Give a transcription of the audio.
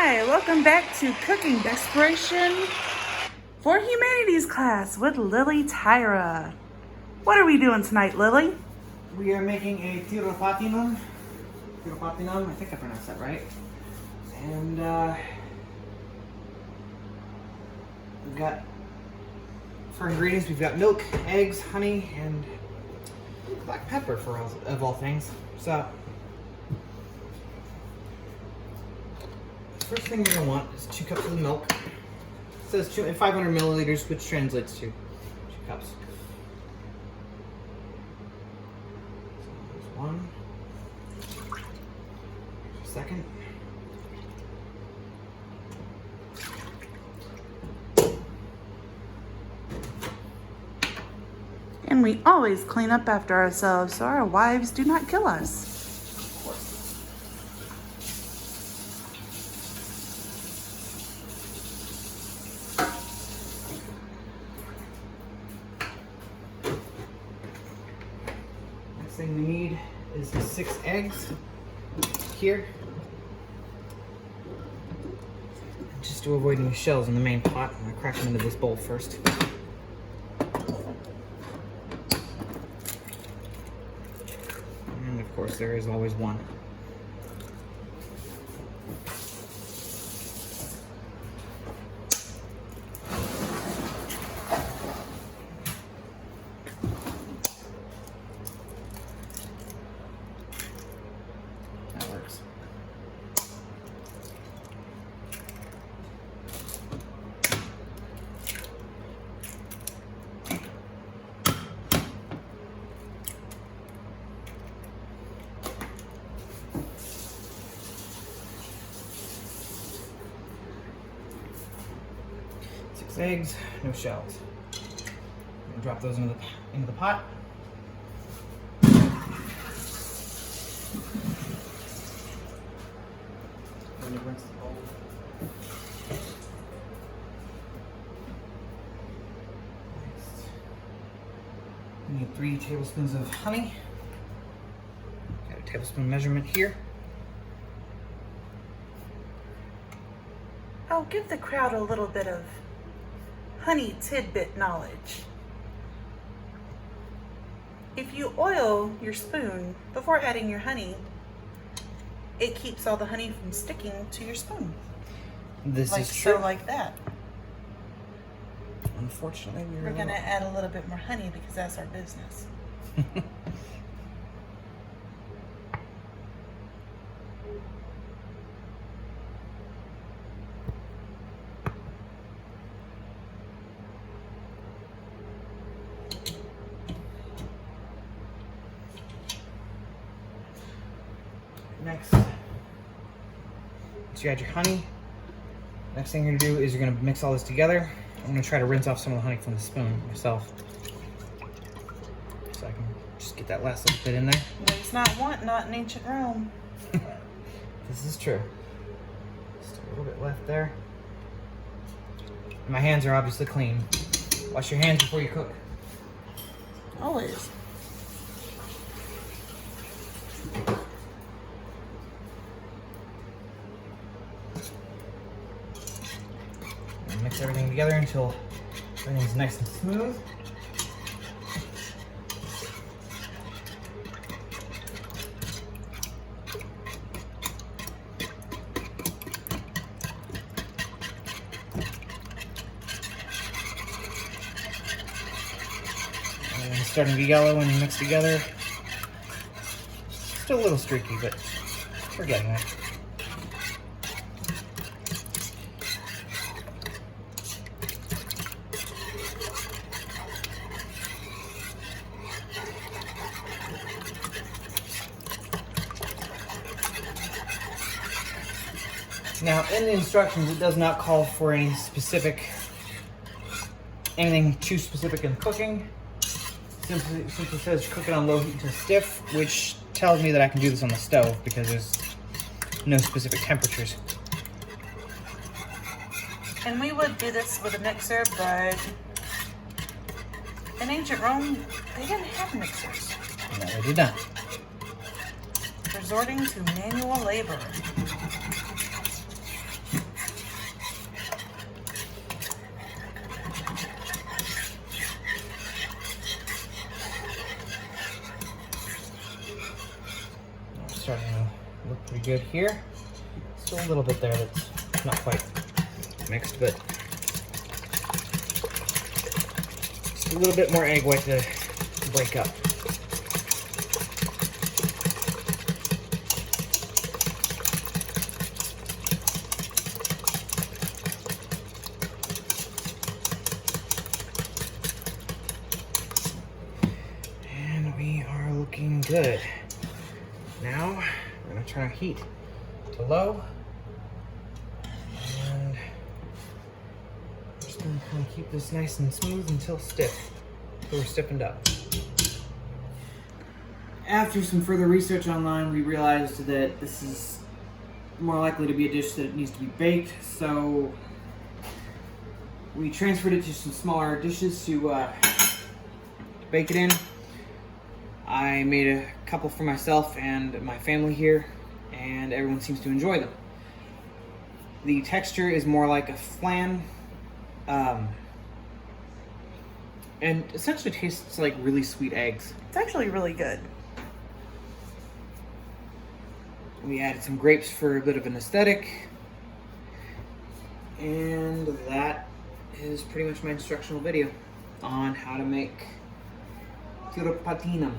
Hi, welcome back to Cooking Desperation for Humanities class with Lily Tyra. What are we doing tonight, Lily? We are making a Tiropatinam. I think I pronounced that right. And we've got, for ingredients, we've got milk, eggs, honey, and black pepper of all things. So, first thing you're going to want is 2 cups of the milk. It says 500 milliliters, which translates to 2 cups. So there's 1. There's a second. And we always clean up after ourselves so our wives do not kill us. Of course. Next thing we need is the 6 eggs here. Just to avoid any shells in the main pot, I'm going to crack them into this bowl first. And of course, there is always one. That works. Eggs, no shells. I'm gonna drop those into the pot. Rinse the bowl. Next, we need 3 tablespoons of honey. Got a tablespoon measurement here. Oh, give the crowd a little bit of honey tidbit knowledge. If you oil your spoon before adding your honey, it keeps all the honey from sticking to your spoon. This is true. So like that. Unfortunately, we're gonna add a little bit more honey because that's our business. Next, once you add your honey, next thing you're gonna do is you're gonna mix all this together. I'm gonna try to rinse off some of the honey from the spoon myself, so I can just get that last little bit in there. There's not in ancient Rome. This is true. Just a little bit left there. My hands are obviously clean. Wash your hands before you cook. Always. Mix everything together until everything's nice and smooth. And it's starting to be yellow when you mix together. Still a little streaky, but we're getting there. Now, in the instructions, it does not call for anything too specific in cooking. Simply says cook it on low heat until stiff, which tells me that I can do this on the stove because there's no specific temperatures. And we would do this with a mixer, but in ancient Rome, they didn't have mixers. No, they did not. Resorting to manual labor. pretty good here. Still a little bit there that's not quite mixed, but just a little bit more egg white to break up. And we are looking good. Now we're gonna turn our heat to low. And we're just gonna kind of keep this nice and smooth until stiff. Until we're stiffened up. After some further research online, we realized that this is more likely to be a dish that it needs to be baked, so we transferred it to some smaller dishes to bake it in. I made a couple for myself and my family here, and everyone seems to enjoy them. The texture is more like a flan, and essentially tastes like really sweet eggs. It's actually really good. We added some grapes for a bit of an aesthetic, and that is pretty much my instructional video on how to make Tiropatinam.